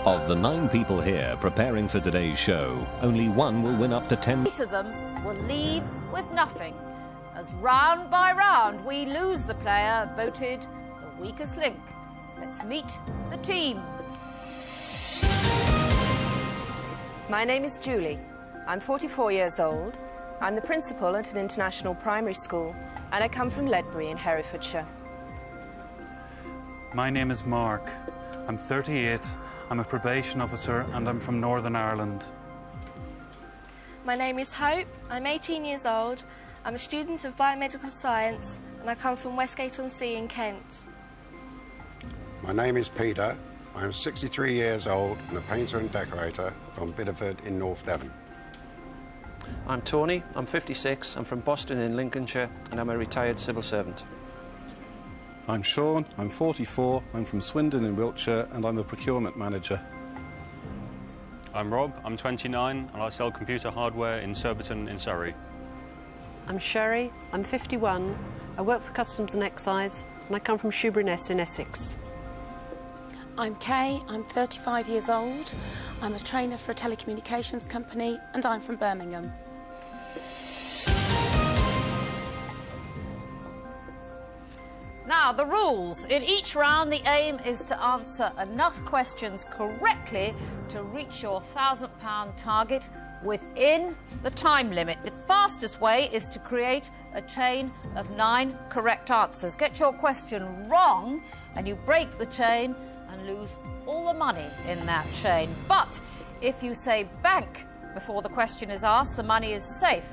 Of the 9 people here preparing for today's show, only one will win up to 10. 8 of them will leave with nothing, as round by round we lose the player voted the weakest link. Let's meet the team. My name is Julie. I'm 44 years old. I'm the principal at an international primary school, and I come from Ledbury in Herefordshire. My name is Mark. I'm 38. I'm a probation officer and I'm from Northern Ireland. My name is Hope. I'm 18 years old. I'm a student of biomedical science and I come from Westgate-on-Sea in Kent. My name is Peter. I'm 63 years old and a painter and decorator from Bideford in North Devon. I'm Tony. I'm 56. I'm from Boston in Lincolnshire and I'm a retired civil servant. I'm Sean, I'm 44, I'm from Swindon in Wiltshire and I'm a procurement manager. I'm Rob, I'm 29 and I sell computer hardware in Surbiton in Surrey. I'm Sherry, I'm 51, I work for Customs and Excise and I come from Shoeburyness in Essex. I'm Kay, I'm 35 years old, I'm a trainer for a telecommunications company and I'm from Birmingham. Now, the rules. In each round, the aim is to answer enough questions correctly to reach your £1,000 target within the time limit. The fastest way is to create a chain of 9 correct answers. Get your question wrong and you break the chain and lose all the money in that chain. But if you say bank before the question is asked, the money is safe.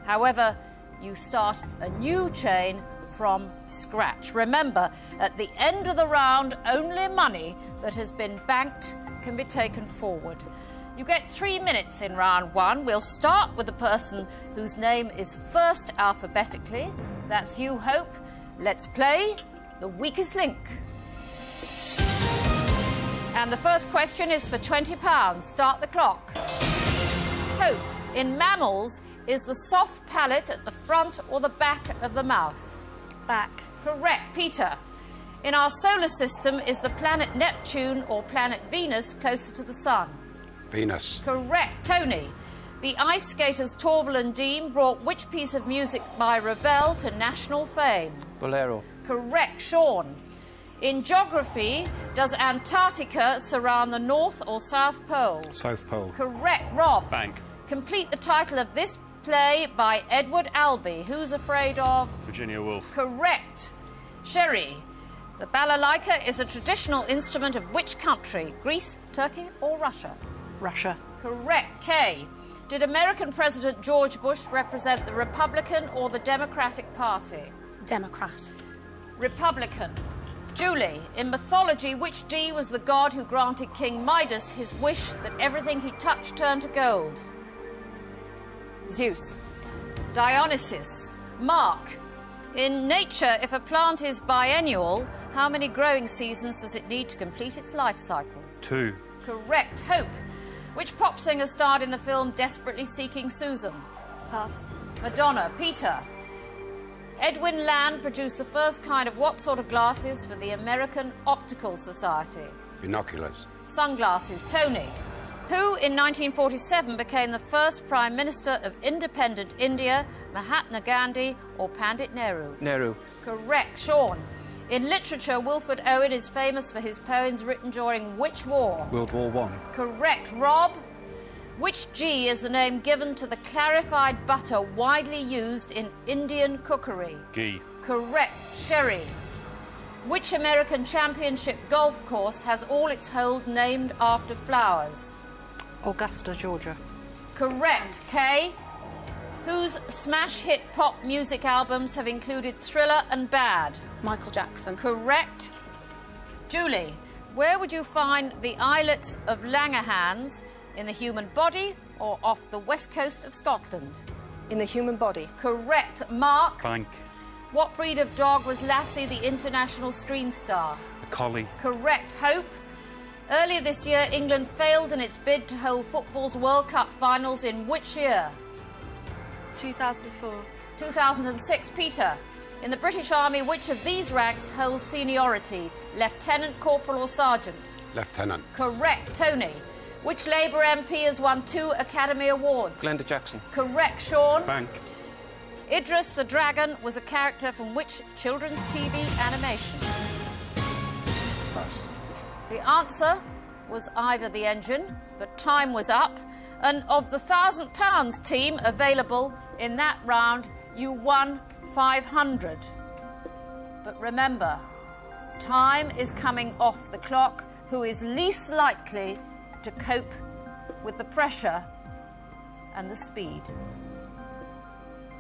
However, you start a new chain from scratch. Remember, at the end of the round, only money that has been banked can be taken forward. You get 3 minutes in round 1. We'll start with the person whose name is first alphabetically. That's you, Hope. Let's play The Weakest Link. And the first question is for £20. Start the clock. Hope, in mammals, is the soft palate at the front or the back of the mouth? Back. Correct. Peter, in our solar system, is the planet Neptune or planet Venus closer to the Sun? Venus. Correct. Tony, the ice skaters Torval and Dean brought which piece of music by Ravel to national fame? Bolero. Correct. Sean, in geography, does Antarctica surround the North or South Pole? South Pole. Correct. Rob, Bank. complete the title of this play by Edward Albee. Who's Afraid of? Virginia Woolf. Correct. Sherry, the balalaika is a traditional instrument of which country? Greece, Turkey or Russia? Russia. Correct. Kay, did American President George Bush represent the Republican or the Democratic Party? Democrat. Republican. Julie, in mythology, which D was the god who granted King Midas his wish that everything he touched turned to gold? Zeus. Dionysus. Mark, in nature, if a plant is biennial, how many growing seasons does it need to complete its life cycle? 2. Correct. Hope, which pop singer starred in the film Desperately Seeking Susan? Pass. Madonna. Peter, Edwin Land produced the first kind of what sort of glasses for the American Optical Society? Binoculars. Sunglasses. Tony, who in 1947 became the first Prime Minister of independent India, Mahatma Gandhi or Pandit Nehru? Nehru. Correct. Sean, in literature, Wilfred Owen is famous for his poems written during which war? World War I. Correct. Rob, which G is the name given to the clarified butter widely used in Indian cookery? Ghee. Correct. Sherry, which American championship golf course has all its holes named after flowers? Augusta, Georgia. Correct. Kay, whose smash hit pop music albums have included Thriller and Bad? Michael Jackson. Correct. Julie, where would you find the islets of Langerhans, in the human body or off the west coast of Scotland? In the human body. Correct. Mark, Bank. what breed of dog was Lassie, the international screen star? A collie. Correct. Hope, earlier this year, England failed in its bid to hold football's World Cup finals in which year? 2004. 2006. Peter, in the British Army, which of these ranks holds seniority? Lieutenant, corporal or sergeant? Lieutenant. Correct. Tony. Which Labour MP has won 2 Academy Awards? Glenda Jackson. Correct. Sean. Bank. Idris the Dragon was a character from which children's TV animation? Pass. The answer was Ivor the Engine, but time was up. And of the £1,000 team available in that round, you won 500. But remember, time is coming off the clock. Who is least likely to cope with the pressure and the speed?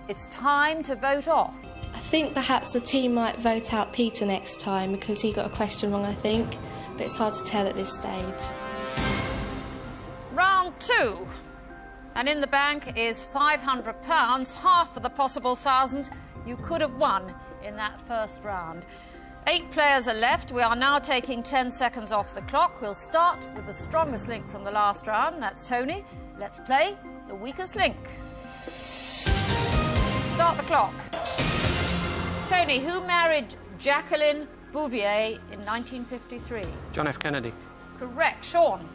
It's time to vote off. I think perhaps the team might vote out Peter next time because he got a question wrong, I think. But it's hard to tell at this stage. Round 2. And in the bank is £500, half of the possible 1,000 you could have won in that first round. 8 players are left. We are now taking 10 seconds off the clock. We'll start with the strongest link from the last round. That's Tony. Let's play the weakest link. Start the clock. Tony, who married Jacqueline Bouvier in 1953? John F. Kennedy. Correct. Sean.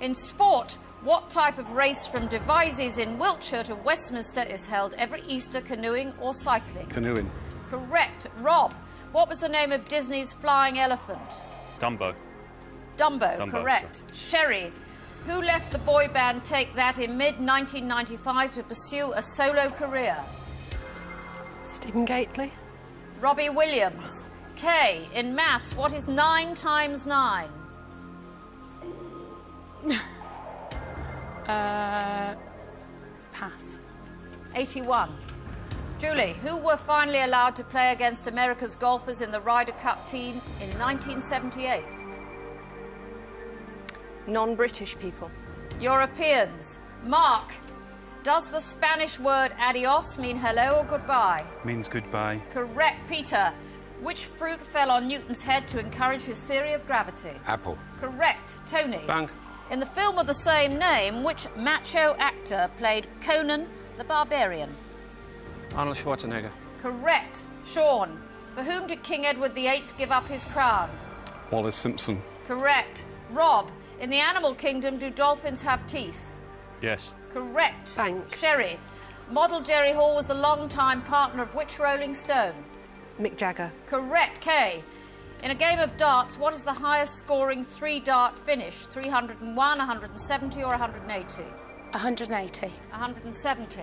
In sport, what type of race from Devizes in Wiltshire to Westminster is held every Easter, canoeing or cycling? Canoeing. Correct. Rob. What was the name of Disney's flying elephant? Dumbo. Dumbo, correct. Sherry, who left the boy band Take That in mid-1995 to pursue a solo career? Stephen Gately. Robbie Williams. Kay, in maths, what is 9 times 9? Pass. 81. Julie, who were finally allowed to play against America's golfers in the Ryder Cup team in 1978? Non-British people. Europeans. Mark, does the Spanish word adios mean hello or goodbye? Means goodbye. Correct. Peter, which fruit fell on Newton's head to encourage his theory of gravity? Apple. Correct. Tony. Bank. In the film of the same name, which macho actor played Conan the Barbarian? Arnold Schwarzenegger. Correct. Sean, for whom did King Edward VIII give up his crown? Wallace Simpson. Correct. Rob, in the animal kingdom, do dolphins have teeth? Yes. Correct. Bank. Sherry, model Jerry Hall was the long-time partner of which Rolling Stone? Mick Jagger. Correct. Kay, in a game of darts, what is the highest scoring 3-dart finish? 301, 170 or 180? 180. 170.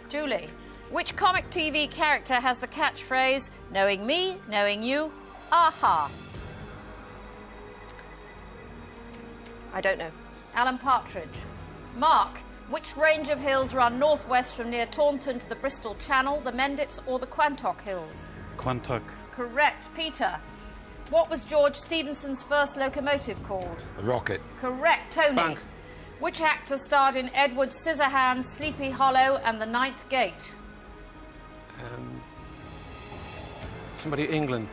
Julie, which comic TV character has the catchphrase, knowing me, knowing you, aha? I don't know. Alan Partridge. Mark, which range of hills run northwest from near Taunton to the Bristol Channel, the Mendips or the Quantock Hills? Quantock. Correct. Peter, what was George Stephenson's first locomotive called? A rocket. Correct. Tony. Bank. Which actor starred in Edward Scissorhands, Sleepy Hollow and The Ninth Gate? Somebody England.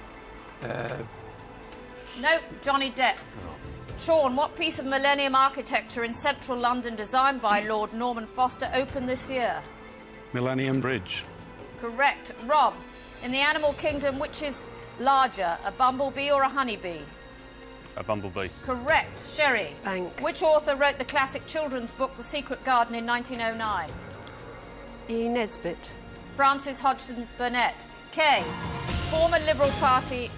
Nope, Johnny Depp. Sean, what piece of Millennium architecture in central London designed by Lord Norman Foster opened this year? Millennium Bridge. Correct. Rob, in the animal kingdom, which is larger, a bumblebee or a honeybee? A bumblebee. Correct. Sherry. Bank. Which author wrote the classic children's book The Secret Garden in 1909? E. Nesbitt. Frances Hodgson Burnett. Kay, former Liberal Party...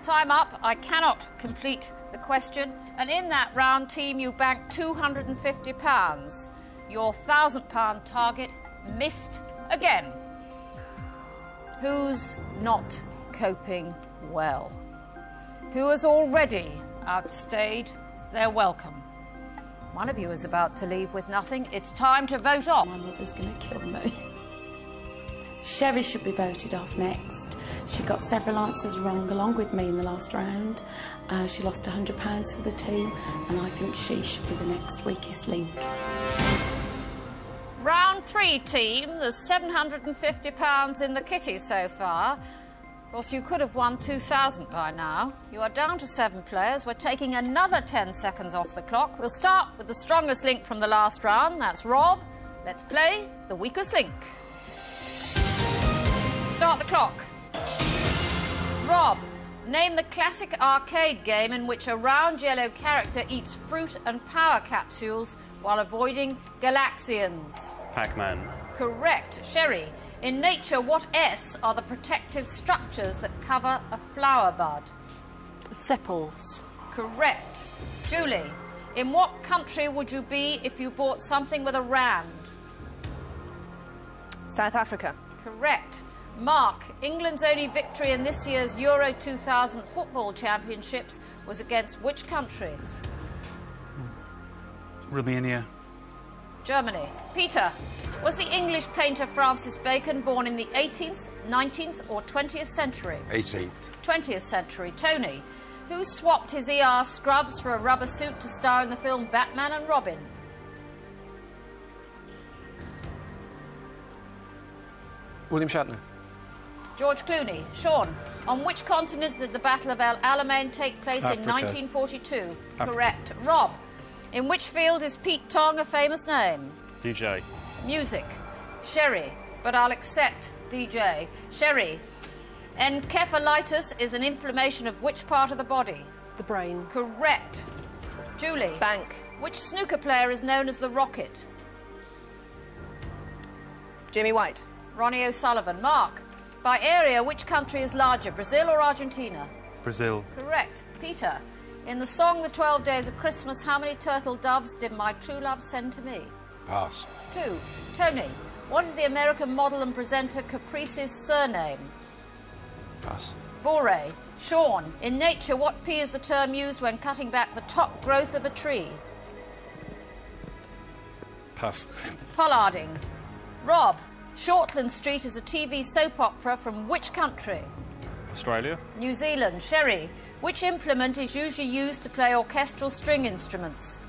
Time up. I cannot complete the question. And in that round, team, you banked £250. Your £1,000 target missed again. Who's not coping well? Who has already outstayed their welcome? One of you is about to leave with nothing. It's time to vote off. My mother's going to kill me. Sherry should be voted off next. She got several answers wrong along with me in the last round. She lost £100 for the team, and I think she should be the next weakest link. Round 3, team. There's £750 in the kitty so far. Of course, you could have won 2,000 by now. You are down to 7 players. We're taking another 10 seconds off the clock. We'll start with the strongest link from the last round. That's Rob. Let's play the weakest link. Start the clock. Rob, Name the classic arcade game in which a round yellow character eats fruit and power capsules while avoiding Galaxians. Pac-Man. Correct. Sherry, in nature, what S are the protective structures that cover a flower bud? Sepals. Correct. Julie, in what country would you be if you bought something with a rand? South Africa. Correct. Mark, England's only victory in this year's Euro 2000 football championships was against which country? Romania. Germany. Peter, was the English painter Francis Bacon born in the 18th, 19th or 20th century? 18th. 20th century. Tony, who swapped his ER scrubs for a rubber suit to star in the film Batman and Robin? William Shatner. George Clooney. Sean, on which continent did the Battle of El Alamein take place in Africa. 1942? Africa. Correct. Rob, in which field is Pete Tong a famous name? DJ. Music. Sherry, but I'll accept DJ. Sherry, encephalitis is an inflammation of which part of the body? The brain. Correct. Julie. Bank. Which snooker player is known as the Rocket? Jimmy White. Ronnie O'Sullivan. Mark, by area, which country is larger, Brazil or Argentina? Brazil. Correct. Peter, in the song The 12 Days of Christmas, how many turtle doves did my true love send to me? Pass. 2. Tony, what is the American model and presenter Caprice's surname? Pass. Bore. Sean, in nature, what P is the term used when cutting back the top growth of a tree? Pass. Pollarding. Rob, Shortland Street is a TV soap opera from which country? Australia. New Zealand. Sherry, which implement is usually used to play orchestral string instruments?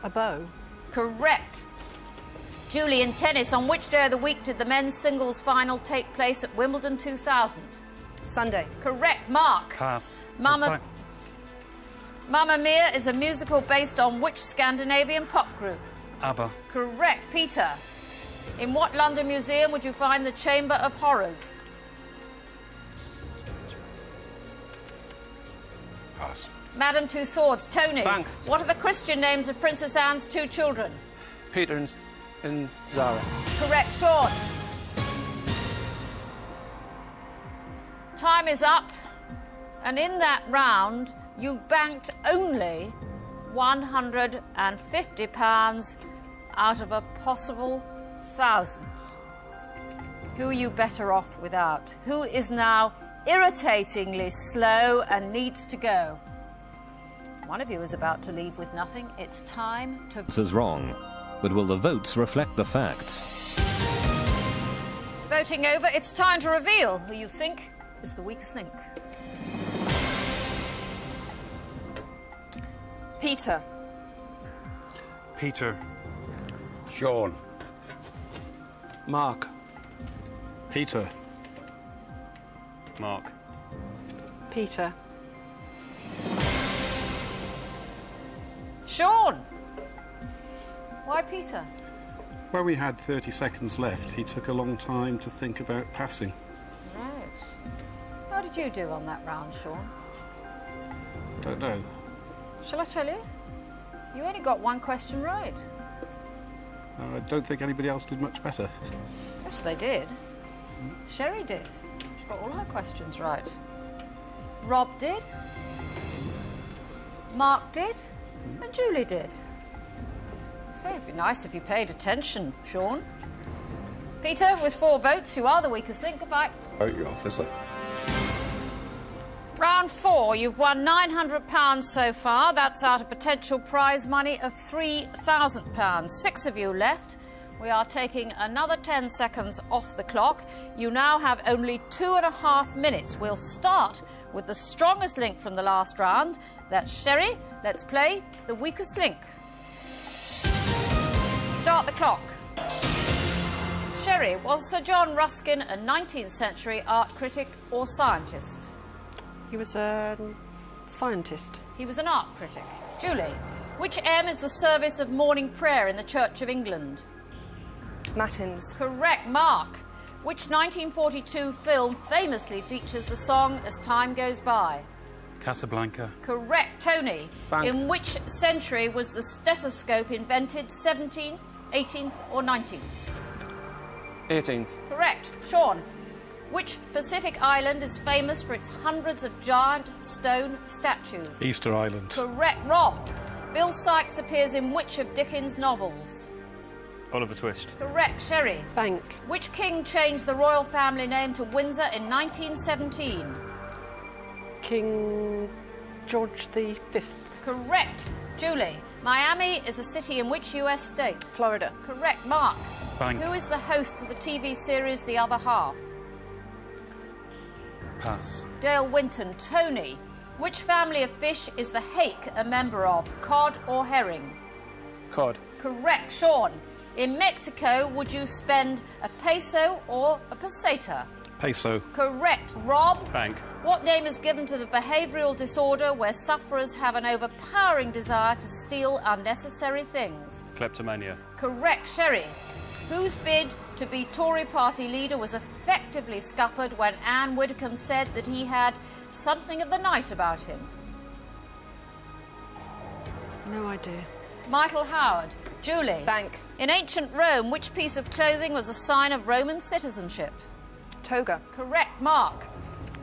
A bow. Correct. Julie, in tennis, on which day of the week did the men's singles final take place at Wimbledon 2000? Sunday. Correct. Mark. Pass. Mamma Mia is a musical based on which Scandinavian pop group? ABBA. Correct. Peter, in what London museum would you find the Chamber of Horrors? Pass. Madame Tussauds. Tony, Bank. what are the Christian names of Princess Anne's 2 children? Peter and Zara. Correct. Sean. Time is up, and in that round you banked only £150 out of a possible 1,000. Who are you better off without? Who is now irritatingly slow and needs to go? One of you is about to leave with nothing. It's time to... This is wrong, but will the votes reflect the facts? Voting over, it's time to reveal who you think is the weakest link. Peter. Peter. Sean. Mark. Peter. Mark. Peter. Sean! Why Peter? When we had 30 seconds left, he took a long time to think about passing. Right. How did you do on that round, Sean? Don't know. Shall I tell you? You only got one question right. I don't think anybody else did much better. Yes, they did. Sherry did. She got all her questions right. Rob did. Mark did. And Julie did. So it'd be nice if you paid attention, Sean. Peter, with 4 votes, you are the weakest link. Goodbye. Vote you, officer. Round 4, you've won £900 so far. That's out of potential prize money of £3,000. 6 of you left. We are taking another 10 seconds off the clock. You now have only 2.5 minutes. We'll start with the strongest link from the last round. That's Sherry. Let's play the weakest link. Start the clock. Sherry, was Sir John Ruskin a 19th century art critic or scientist? He was a scientist. He was an art critic. Julie, which M is the service of morning prayer in the Church of England? Matins. Correct. Mark, which 1942 film famously features the song As Time Goes By? Casablanca. Correct. Tony. Bank. In which century was the stethoscope invented? 17th, 18th or 19th? 18th. Correct. Sean. Which Pacific island is famous for its hundreds of giant stone statues? Easter Island. Correct. Rob. Bill Sykes appears in which of Dickens' novels? Oliver Twist. Correct. Sherry. Bank. Which king changed the royal family name to Windsor in 1917? King George V. Correct. Julie. Miami is a city in which US state? Florida. Correct. Mark. Bank. Who is the host of the TV series The Other Half? Pass. Dale Winton. Tony. Which family of fish is the hake a member of? Cod or herring? Cod. Correct. Sean. In Mexico, would you spend a peso or a peseta? Peso. Correct. Rob. Bank. What name is given to the behavioural disorder where sufferers have an overpowering desire to steal unnecessary things? Kleptomania. Correct. Sherry. Whose bid to be Tory party leader was effectively scuppered when Anne Widdecombe said that he had something of the night about him? No idea. Michael Howard. Julie. Bank. In ancient Rome, which piece of clothing was a sign of Roman citizenship? Toga. Correct. Mark.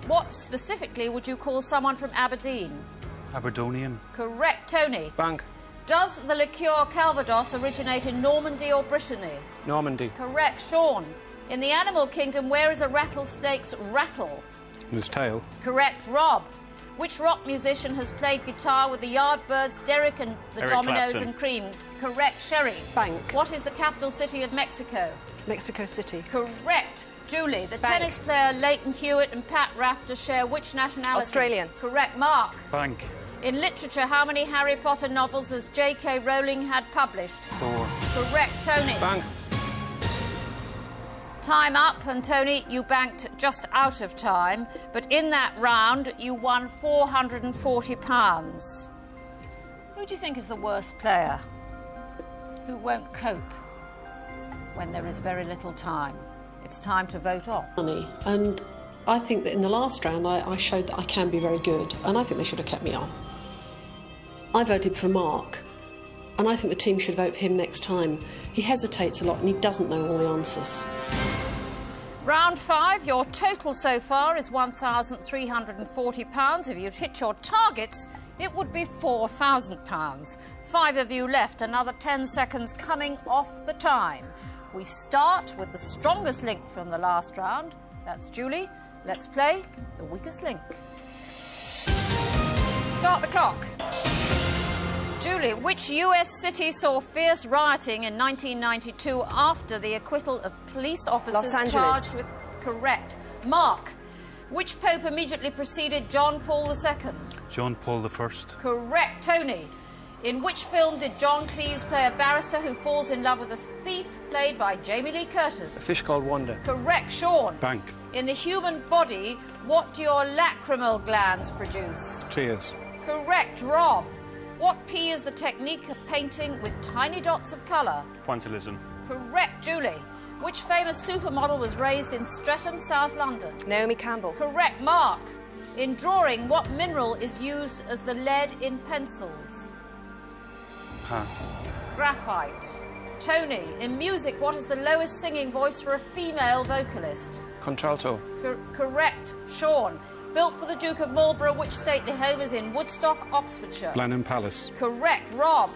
What specifically would you call someone from Aberdeen? Aberdonian. Correct. Tony. Bank. Does the liqueur Calvados originate in Normandy or Brittany? Normandy. Correct. Sean. In the animal kingdom, where is a rattlesnake's rattle? In his tail. Correct. Rob. Which rock musician has played guitar with the Yardbirds, Derek and the Eric Dominoes Clapton. and Cream? Correct. Sherry. Bank. What is the capital city of Mexico? Mexico City. Correct. Julie. The Bank. tennis player Leighton Hewitt and Pat Rafter share which nationality? Australian. Correct. Mark. Bank. In literature, how many Harry Potter novels has J.K. Rowling had published? 4. Correct. Tony. Bank. Time up, and Tony, you banked just out of time, but in that round you won £440. Who do you think is the worst player? Who won't cope when there is very little time? It's time to vote off. Money. And I think that in the last round I showed that I can be very good, and I think they should have kept me on. I voted for Mark, and I think the team should vote for him next time. He hesitates a lot and he doesn't know all the answers. Round 5, your total so far is £1,340. If you'd hit your targets, it would be £4,000. 5 of you left, another 10 seconds coming off the time. We start with the strongest link from the last round. That's Julie. Let's play the weakest link. Start the clock. Julie, which US city saw fierce rioting in 1992 after the acquittal of police officers Los Angeles. charged with... Correct. Mark, which pope immediately preceded John Paul II? John Paul I. Correct. Tony, in which film did John Cleese play a barrister who falls in love with a thief played by Jamie Lee Curtis? A Fish Called Wanda. Correct. Sean. Bank. In the human body, what do your lacrimal glands produce? Tears. Correct. Rob, what P is the technique of painting with tiny dots of colour? Pointillism. Correct. Julie, which famous supermodel was raised in Streatham, South London? Naomi Campbell. Correct. Mark, in drawing, what mineral is used as the lead in pencils? Pass. Graphite. Tony, in music, what is the lowest singing voice for a female vocalist? Contralto. Correct. Sean, built for the Duke of Marlborough, which stately home is in Woodstock, Oxfordshire? Blenheim Palace. Correct. Rob,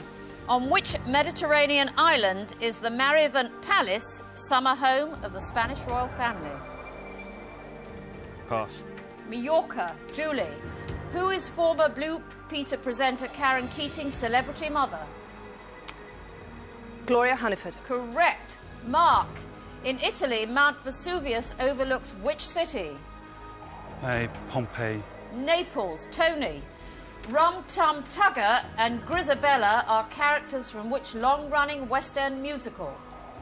on which Mediterranean island is the Marivent Palace, summer home of the Spanish royal family? Pass. Mallorca. Julie, who is former Blue Peter presenter Karen Keating's celebrity mother? Gloria Hunniford. Correct. Mark, in Italy, Mount Vesuvius overlooks which city? Pompeii. Naples. Tony, Rum Tum Tugger and Grisabella are characters from which long-running West End musical?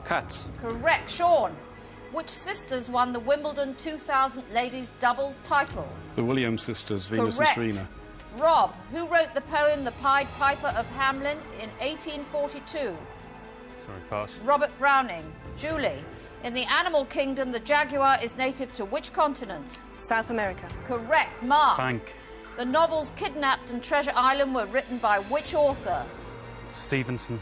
Cats. Correct. Sean, which sisters won the Wimbledon 2000 ladies doubles title? The Williams sisters, Venus Correct. and Serena. Rob, who wrote the poem The Pied Piper of Hamelin in 1842? Sorry, pass. Robert Browning. Julie, in the animal kingdom, the jaguar is native to which continent? South America. Correct. Mark, Bank. The novels Kidnapped and Treasure Island were written by which author? Stevenson.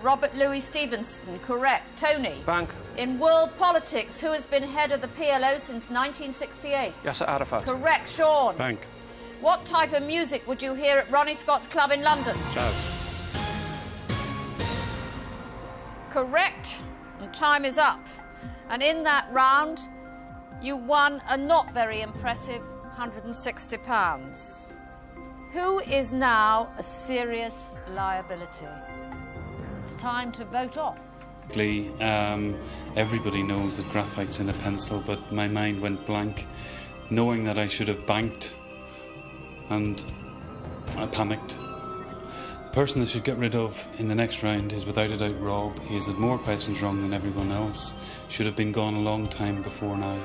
Robert Louis Stevenson, correct. Tony? Bank. In world politics, who has been head of the PLO since 1968? Yasser Arafat. Correct. Sean? Bank. What type of music would you hear at Ronnie Scott's Club in London? Jazz. Correct. And time is up. And in that round, you won a not very impressive £160. Who is now a serious liability? It's time to vote off. Everybody knows that graphite's in a pencil, but my mind went blank, knowing that I should have banked, and I panicked. The person that should get rid of in the next round is without a doubt Rob. He has had more questions wrong than everyone else. Should have been gone a long time before now.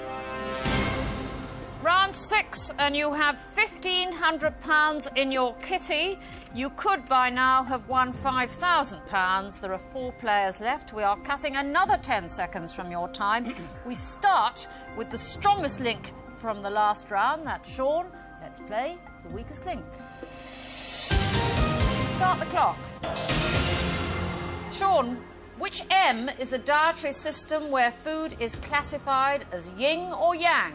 Round 6, and you have £1,500 in your kitty. You could by now have won £5,000. There are 4 players left. We are cutting another 10 seconds from your time. We start with the strongest link from the last round. That's Sean. Let's play the weakest link. Start the clock. Sean, which M is a dietary system where food is classified as yin or yang?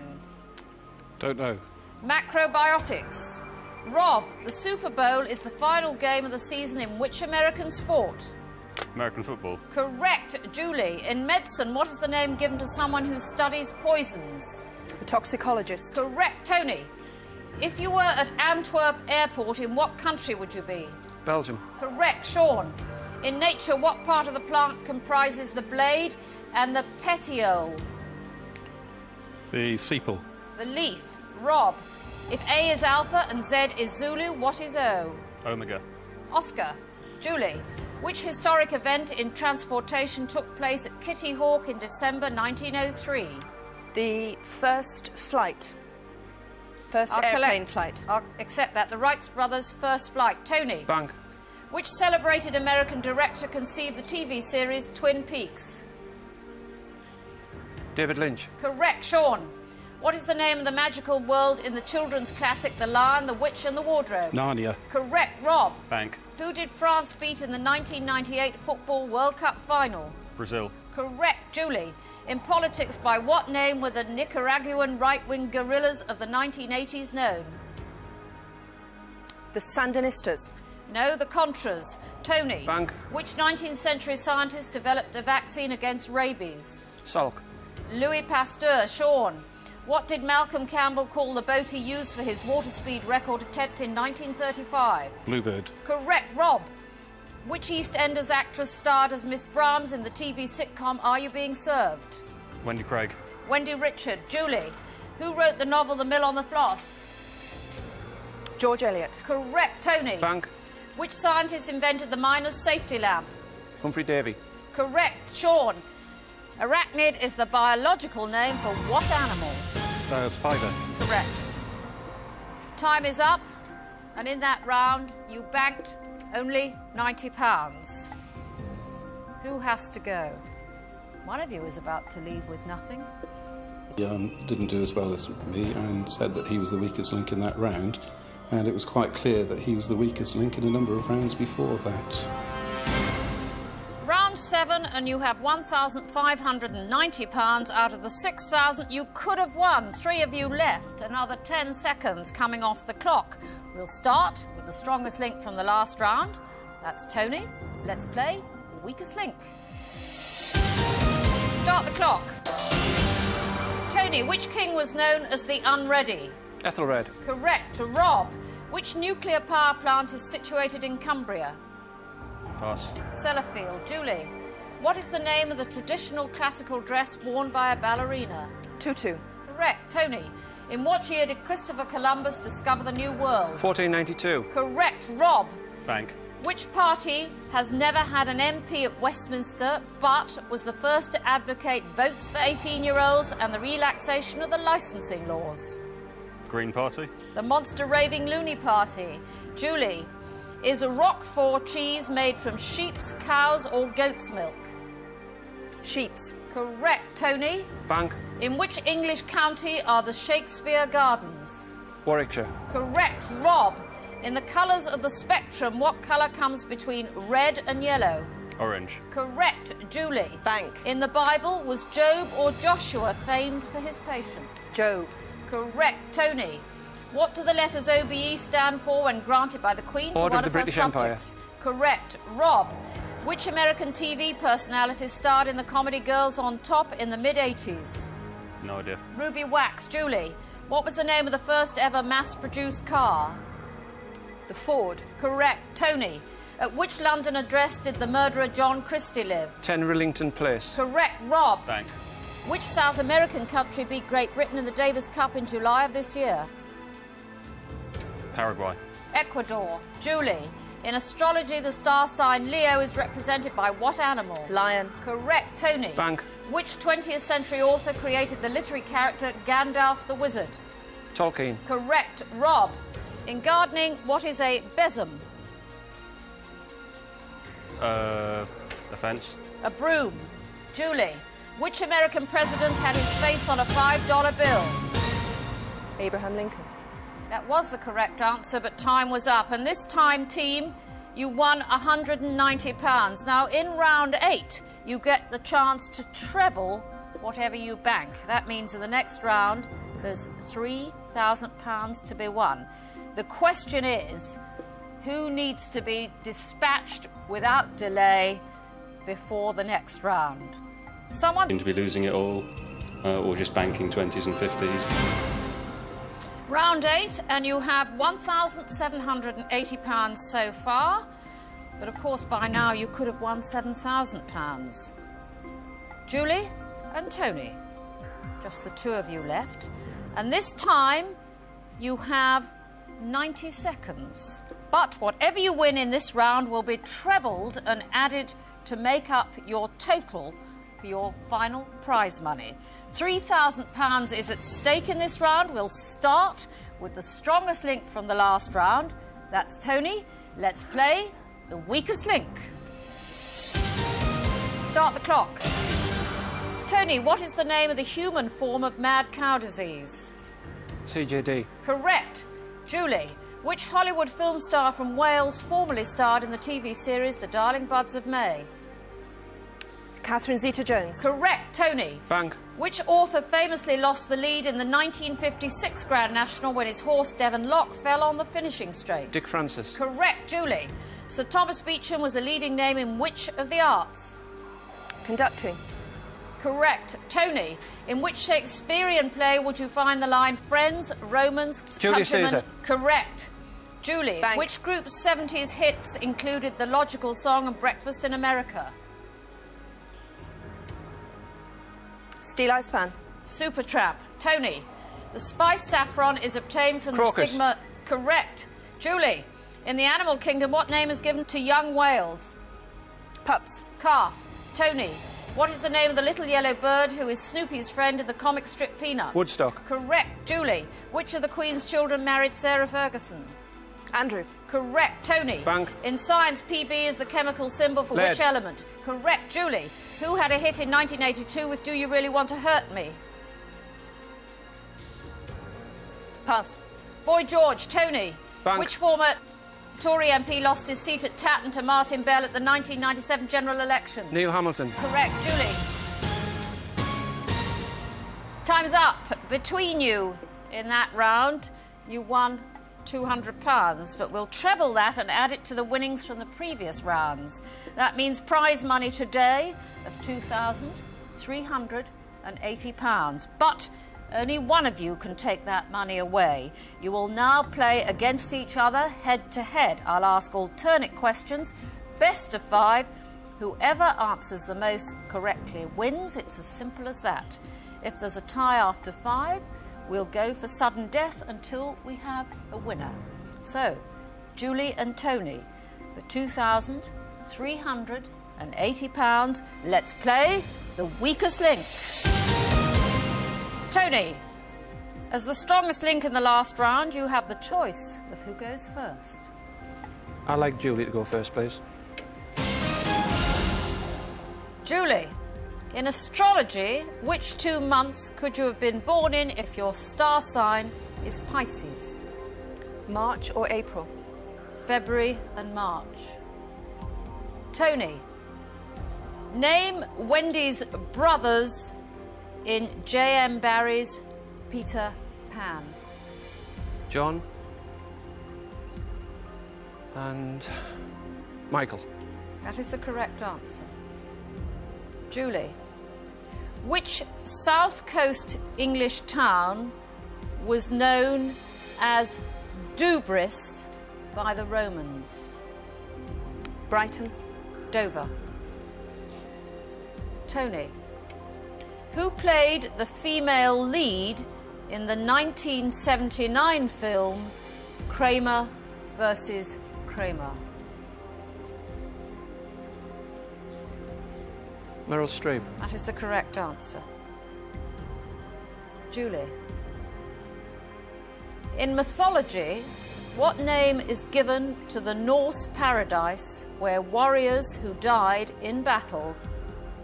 Don't know. Macrobiotics. Rob, the Super Bowl is the final game of the season in which American sport? American football. Correct. Julie, in medicine, what is the name given to someone who studies poisons? A toxicologist. Correct. Tony, if you were at Antwerp Airport, in what country would you be? Belgium. Correct. Sean, in nature, what part of the plant comprises the blade and the petiole? The sepal. The leaf. Rob, if A is Alpha and Z is Zulu, what is O? Omega. Oscar. Julie, which historic event in transportation took place at Kitty Hawk in December 1903? The first flight. First airplane flight. I'll accept that. The Wright brothers' first flight. Tony. Bank. Which celebrated American director conceived the TV series Twin Peaks? David Lynch. Correct. Sean, what is the name of the magical world in the children's classic The Lion, the Witch and the Wardrobe? Narnia. Correct. Rob. Bank. Who did France beat in the 1998 Football World Cup final? Brazil. Correct. Julie, in politics, by what name were the Nicaraguan right-wing guerrillas of the 1980s known? The Sandinistas. No, the Contras. Tony. Bank. Which 19th century scientist developed a vaccine against rabies? Salk. Louis Pasteur. Sean, what did Malcolm Campbell call the boat he used for his water speed record attempt in 1935? Bluebird. Correct. Rob, which EastEnders actress starred as Miss Brahms in the TV sitcom Are You Being Served? Wendy Craig. Wendy Richard. Julie, who wrote the novel The Mill on the Floss? George Eliot. Correct. Tony. Bank. Which scientist invented the miner's safety lamp? Humphrey Davy. Correct. Sean, arachnid is the biological name for what animal? Spider. Correct. Time is up, and in that round you banked only £90. Who has to go? One of you is about to leave with nothing. He didn't do as well as me and said that he was the weakest link in that round, and it was quite clear that he was the weakest link in a number of rounds before that. Round 7, and you have £1,590 out of the £6,000 you could have won. 3 of you left. Another 10 seconds coming off the clock. We'll start with the strongest link from the last round. That's Tony. Let's play the weakest link. Start the clock. Tony, which king was known as the Unready? Ethelred. Correct. Rob, which nuclear power plant is situated in Cumbria? Pass. Sellafield. Julie, what is the name of the traditional classical dress worn by a ballerina? Tutu. Correct. Tony, in what year did Christopher Columbus discover the New World? 1492. Correct. Rob, Bank. which party has never had an MP at Westminster but was the first to advocate votes for 18-year-olds and the relaxation of the licensing laws? Green Party. The Monster Raving Loony Party. Julie, is a Roquefort cheese made from sheep's, cow's or goat's milk? Sheep's. Correct. Tony, Bank. in which English county are the Shakespeare Gardens? Warwickshire. Correct. Rob, in the colours of the spectrum, what colour comes between red and yellow? Orange. Correct. Julie. Bank. In the Bible, was Job or Joshua famed for his patience? Job. Correct. Tony. What do the letters OBE stand for when granted by the Queen to Order one of the of her British Empire. subjects? Correct. Rob. Which American TV personality starred in the comedy Girls on Top in the mid-80s? No idea. Ruby Wax. Julie. What was the name of the first ever mass-produced car? The Ford. Correct. Tony. At which London address did the murderer John Christie live? 10 Rillington Place. Correct. Rob. Bank. Which South American country beat Great Britain in the Davis Cup in July of this year? Paraguay. Ecuador. Julie. In astrology, the star sign Leo is represented by what animal? Lion. Correct. Tony. Bank. Which 20th century author created the literary character Gandalf the Wizard? Tolkien. Correct. Rob. In gardening, what is a besom? A fence. A broom. Julie. Which American president had his face on a $5 bill? Abraham Lincoln. That was the correct answer, but time was up. And this time, team, you won £190. Now, in round 8, you get the chance to treble whatever you bank. That means in the next round, there's £3,000 to be won. The question is, who needs to be dispatched without delay before the next round? Someone To be losing it all, or just banking 20s and 50s. Round 8, and you have £1,780 so far. But of course, by now you could have won £7,000. Julie and Tony, just the two of you left. And this time, you have 90 seconds. But whatever you win in this round will be trebled and added to make up your total for your final prize money. £3,000 is at stake in this round. We'll start with the strongest link from the last round. That's Tony. Let's play the weakest link. Start the clock. Tony, what is the name of the human form of mad cow disease? CJD. Correct. Julie, which Hollywood film star from Wales formerly starred in the TV series The Darling Buds of May? Catherine Zeta-Jones. Correct. Tony. Bank. Which author famously lost the lead in the 1956 Grand National when his horse Devon Lock fell on the finishing straight? Dick Francis. Correct. Julie. Sir Thomas Beecham was a leading name in which of the arts? Conducting. Correct. Tony, in which Shakespearean play would you find the line Friends, Romans, Julius countrymen? Caesar. Correct. Julie, Bank. which group's 70s hits included The Logical Song and Breakfast in America? Steel Eye Span. Supertramp. Tony, the spice saffron is obtained from Crocus. the stigma... Correct. Julie, in the animal kingdom, what name is given to young whales? Pups. Calf. Tony, what is the name of the little yellow bird who is Snoopy's friend in the comic strip Peanuts? Woodstock. Correct. Julie, which of the Queen's children married Sarah Ferguson? Andrew. Correct. Tony. Bank. In science, PB is the chemical symbol for Lead. which element? Correct. Julie, who had a hit in 1982 with Do You Really Want to Hurt Me? Pass. Boy George. Tony. Bank. Which former Tory MP lost his seat at Tatton to Martin Bell at the 1997 general election? Neil Hamilton. Correct. Julie. Time's up. Between you in that round, you won £200, but we'll treble that and add it to the winnings from the previous rounds. That means prize money today of £2,380. But only one of you can take that money away. You will now play against each other, head to head. I'll ask alternate questions, best of 5. Whoever answers the most correctly wins. It's as simple as that. If there's a tie after 5, we'll go for sudden death until we have a winner. So, Julie and Tony, for £2,380, let's play the weakest link. Tony, as the strongest link in the last round, you have the choice of who goes first. I'd like Julie to go first, please. Julie, in astrology, which 2 months could you have been born in if your star sign is Pisces? March or April? February and March. Tony, name Wendy's brothers in J.M. Barrie's Peter Pan. John and Michael. That is the correct answer. Julie, which South Coast English town was known as Dubris by the Romans? Brighton. Dover. Tony, who played the female lead in the 1979 film Kramer versus Kramer? Meryl Streep. That is the correct answer. Julie, in mythology, what name is given to the Norse paradise where warriors who died in battle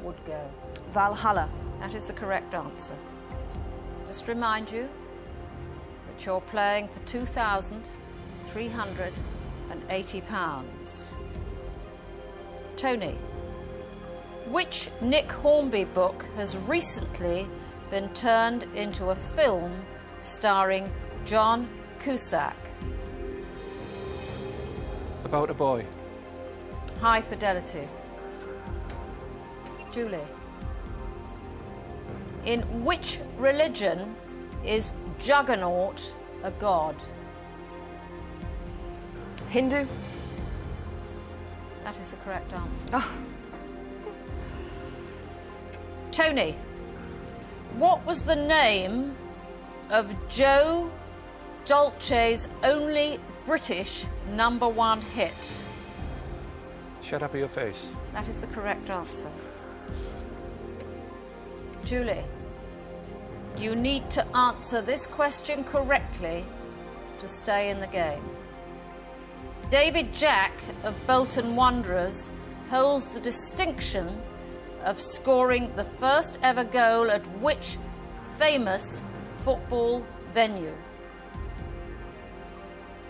would go? Valhalla. That is the correct answer. Just remind you that you're playing for £2,380. Tony, which Nick Hornby book has recently been turned into a film starring John Cusack? About a Boy. High Fidelity. Julie, in which religion is Juggernaut a god? Hindu. That is the correct answer. Oh. Tony, what was the name of Joe Dolce's only British #1 hit? Shut Up Your Face. That is the correct answer. Julie, you need to answer this question correctly to stay in the game. David Jack of Bolton Wanderers holds the distinction of scoring the first ever goal at which famous football venue?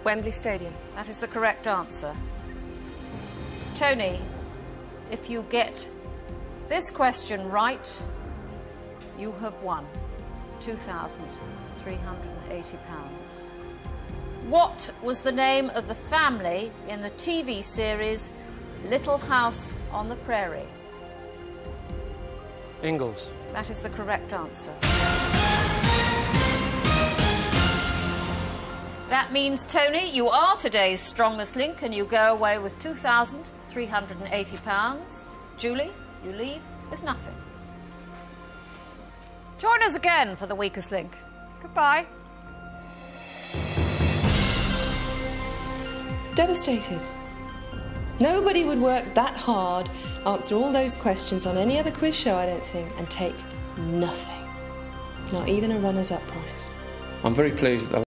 Wembley Stadium. That is the correct answer. Tony, if you get this question right, you have won £2,380. What was the name of the family in the TV series Little House on the Prairie? Ingalls. That is the correct answer. That means, Tony, you are today's strongest link and you go away with £2,380. Julie, you leave with nothing. Join us again for the weakest link. Goodbye. Devastated. Nobody would work that hard, answer all those questions on any other quiz show, I don't think, and take nothing. Not even a runners-up prize. I'm very pleased that